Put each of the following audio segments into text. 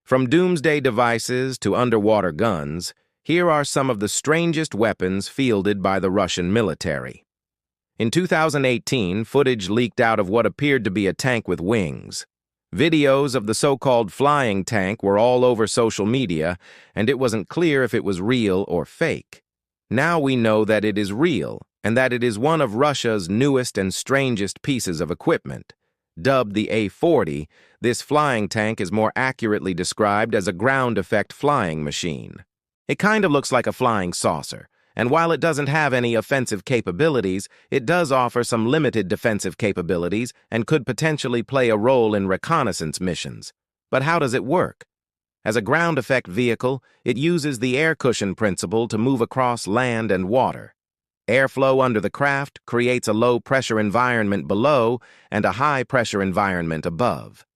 From doomsday devices to underwater guns, here are some of the strangest weapons fielded by the Russian military. In 2018, footage leaked out of what appeared to be a tank with wings. Videos of the so-called flying tank were all over social media, and it wasn't clear if it was real or fake. Now we know that it is real, and that it is one of Russia's newest and strangest pieces of equipment. Dubbed the A-40, this flying tank is more accurately described as a ground-effect flying machine. It kind of looks like a flying saucer, and while it doesn't have any offensive capabilities, it does offer some limited defensive capabilities and could potentially play a role in reconnaissance missions. But how does it work? As a ground-effect vehicle, it uses the air cushion principle to move across land and water. Airflow under the craft creates a low-pressure environment below and a high-pressure environment above.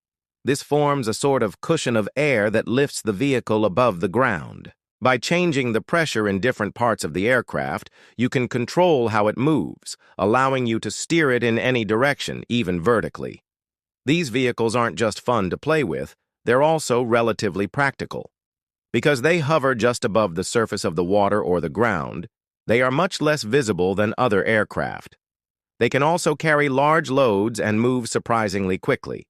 This forms a sort of cushion of air that lifts the vehicle above the ground. By changing the pressure in different parts of the aircraft, you can control how it moves, allowing you to steer it in any direction, even vertically. These vehicles aren't just fun to play with, they're also relatively practical. Because they hover just above the surface of the water or the ground, they are much less visible than other aircraft. They can also carry large loads and move surprisingly quickly.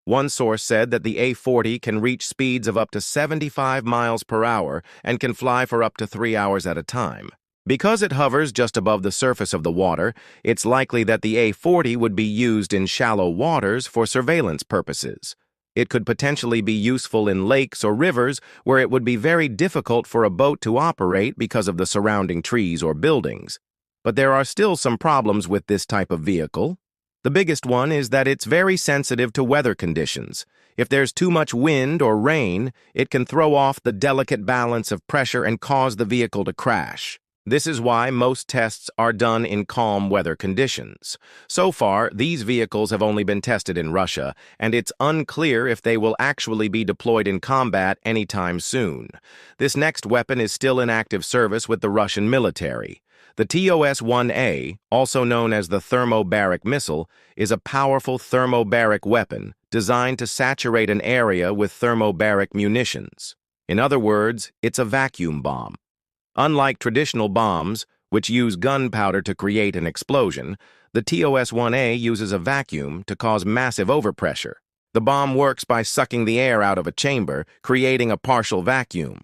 One source said that the A-40 can reach speeds of up to 75 miles per hour and can fly for up to 3 hours at a time. Because it hovers just above the surface of the water, it's likely that the A-40 would be used in shallow waters for surveillance purposes. It could potentially be useful in lakes or rivers where it would be very difficult for a boat to operate because of the surrounding trees or buildings. But there are still some problems with this type of vehicle. The biggest one is that it's very sensitive to weather conditions. If there's too much wind or rain, it can throw off the delicate balance of pressure and cause the vehicle to crash. This is why most tests are done in calm weather conditions. So far, these vehicles have only been tested in Russia, and it's unclear if they will actually be deployed in combat anytime soon. This next weapon is still in active service with the Russian military. The TOS-1A, also known as the thermobaric missile, is a powerful thermobaric weapon designed to saturate an area with thermobaric munitions. In other words, it's a vacuum bomb. Unlike traditional bombs, which use gunpowder to create an explosion, the TOS-1A uses a vacuum to cause massive overpressure. The bomb works by sucking the air out of a chamber, creating a partial vacuum.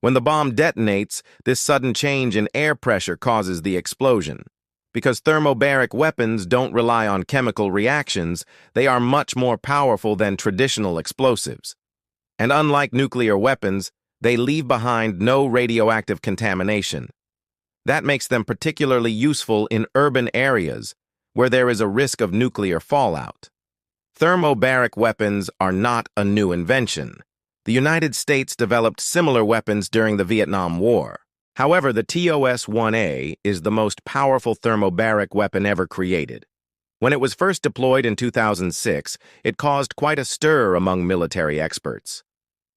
When the bomb detonates, this sudden change in air pressure causes the explosion. Because thermobaric weapons don't rely on chemical reactions, they are much more powerful than traditional explosives. And unlike nuclear weapons, they leave behind no radioactive contamination. That makes them particularly useful in urban areas where there is a risk of nuclear fallout. Thermobaric weapons are not a new invention. The United States developed similar weapons during the Vietnam War. However, the TOS-1A is the most powerful thermobaric weapon ever created. When it was first deployed in 2006, it caused quite a stir among military experts.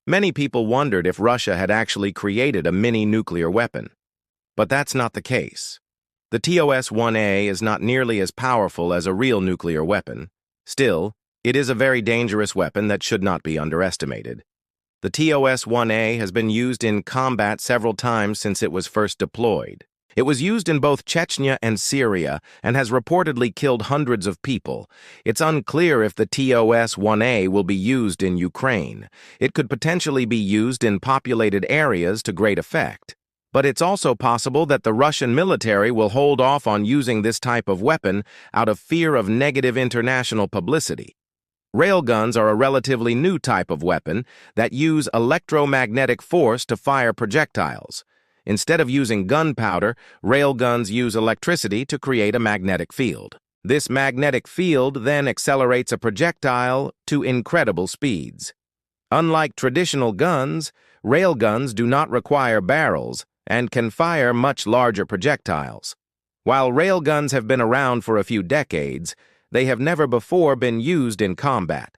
Many people wondered if Russia had actually created a mini-nuclear weapon. But that's not the case. The TOS-1A is not nearly as powerful as a real nuclear weapon. Still, it is a very dangerous weapon that should not be underestimated. The TOS-1A has been used in combat several times since it was first deployed. It was used in both Chechnya and Syria and has reportedly killed hundreds of people. It's unclear if the TOS-1A will be used in Ukraine. It could potentially be used in populated areas to great effect. But it's also possible that the Russian military will hold off on using this type of weapon out of fear of negative international publicity. Railguns are a relatively new type of weapon that use electromagnetic force to fire projectiles. Instead of using gunpowder, railguns use electricity to create a magnetic field. This magnetic field then accelerates a projectile to incredible speeds. Unlike traditional guns, railguns do not require barrels and can fire much larger projectiles. While railguns have been around for a few decades, they have never before been used in combat.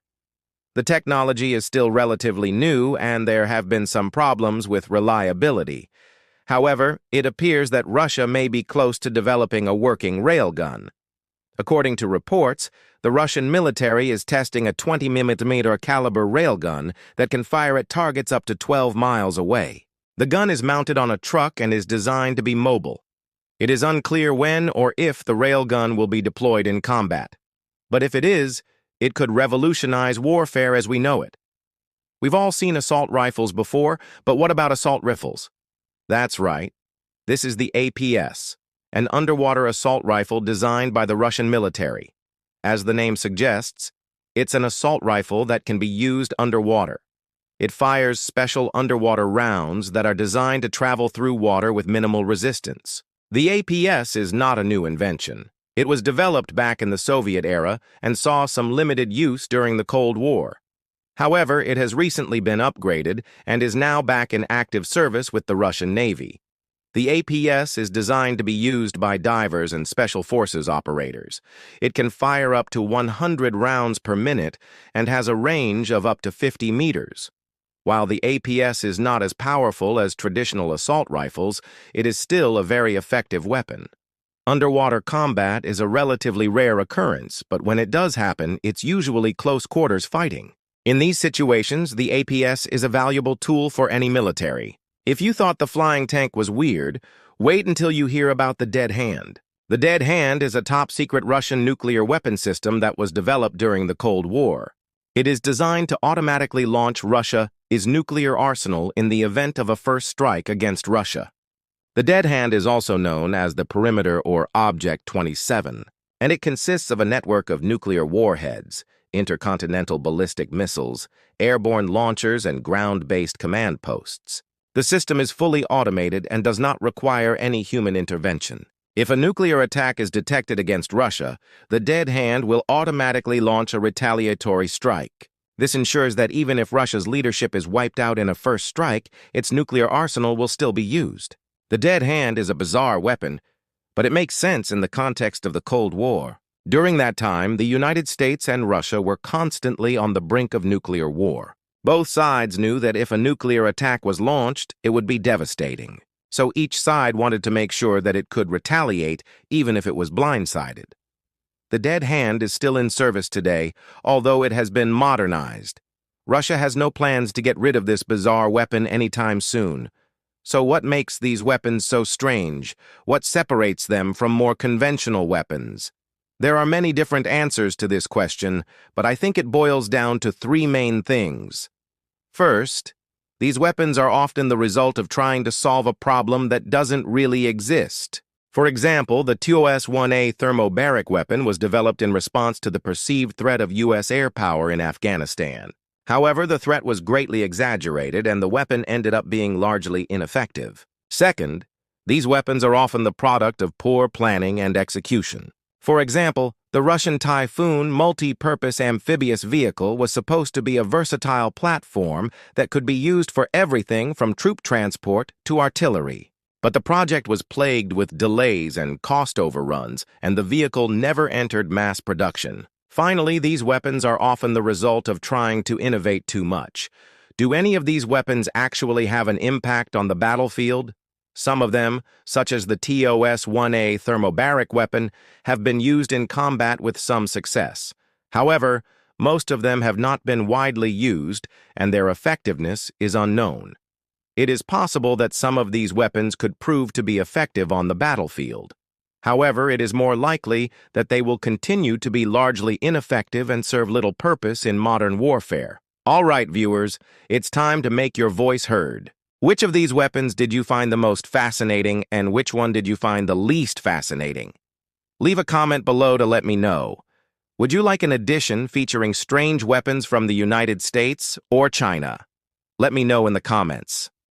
The technology is still relatively new, and there have been some problems with reliability. However, it appears that Russia may be close to developing a working railgun. According to reports, the Russian military is testing a 20mm caliber railgun that can fire at targets up to 12 miles away. The gun is mounted on a truck and is designed to be mobile. It is unclear when or if the railgun will be deployed in combat. But if it is, it could revolutionize warfare as we know it. We've all seen assault rifles before, but what about assault rifles? That's right. This is the APS, an underwater assault rifle designed by the Russian military. As the name suggests, it's an assault rifle that can be used underwater. It fires special underwater rounds that are designed to travel through water with minimal resistance. The APS is not a new invention. It was developed back in the Soviet era and saw some limited use during the Cold War. However, it has recently been upgraded and is now back in active service with the Russian Navy. The APS is designed to be used by divers and special forces operators. It can fire up to 100 rounds per minute and has a range of up to 50 meters. While the APS is not as powerful as traditional assault rifles, it is still a very effective weapon. Underwater combat is a relatively rare occurrence, but when it does happen, it's usually close quarters fighting. In these situations, the APS is a valuable tool for any military. If you thought the flying tank was weird, wait until you hear about the Dead Hand. The Dead Hand is a top-secret Russian nuclear weapon system that was developed during the Cold War. It is designed to automatically launch Russia's nuclear arsenal in the event of a first strike against Russia. The Dead Hand is also known as the Perimeter or Object 27, and it consists of a network of nuclear warheads, intercontinental ballistic missiles, airborne launchers, and ground-based command posts. The system is fully automated and does not require any human intervention. If a nuclear attack is detected against Russia, the Dead Hand will automatically launch a retaliatory strike. This ensures that even if Russia's leadership is wiped out in a first strike, its nuclear arsenal will still be used. The Dead Hand is a bizarre weapon, but it makes sense in the context of the Cold War. During that time, the United States and Russia were constantly on the brink of nuclear war. Both sides knew that if a nuclear attack was launched, it would be devastating. So each side wanted to make sure that it could retaliate, even if it was blindsided. The Dead Hand is still in service today, although it has been modernized. Russia has no plans to get rid of this bizarre weapon anytime soon. So what makes these weapons so strange? What separates them from more conventional weapons? There are many different answers to this question, but I think it boils down to three main things. First, these weapons are often the result of trying to solve a problem that doesn't really exist. For example, the TOS-1A thermobaric weapon was developed in response to the perceived threat of U.S. air power in Afghanistan. However, the threat was greatly exaggerated and the weapon ended up being largely ineffective. Second, these weapons are often the product of poor planning and execution. For example, the Russian Typhoon multi-purpose amphibious vehicle was supposed to be a versatile platform that could be used for everything from troop transport to artillery. But the project was plagued with delays and cost overruns, and the vehicle never entered mass production. Finally, these weapons are often the result of trying to innovate too much. Do any of these weapons actually have an impact on the battlefield? Some of them, such as the TOS-1A thermobaric weapon, have been used in combat with some success. However, most of them have not been widely used, and their effectiveness is unknown. It is possible that some of these weapons could prove to be effective on the battlefield. However, it is more likely that they will continue to be largely ineffective and serve little purpose in modern warfare. All right, viewers, it's time to make your voice heard. Which of these weapons did you find the most fascinating, and which one did you find the least fascinating? Leave a comment below to let me know. Would you like an edition featuring strange weapons from the United States or China? Let me know in the comments.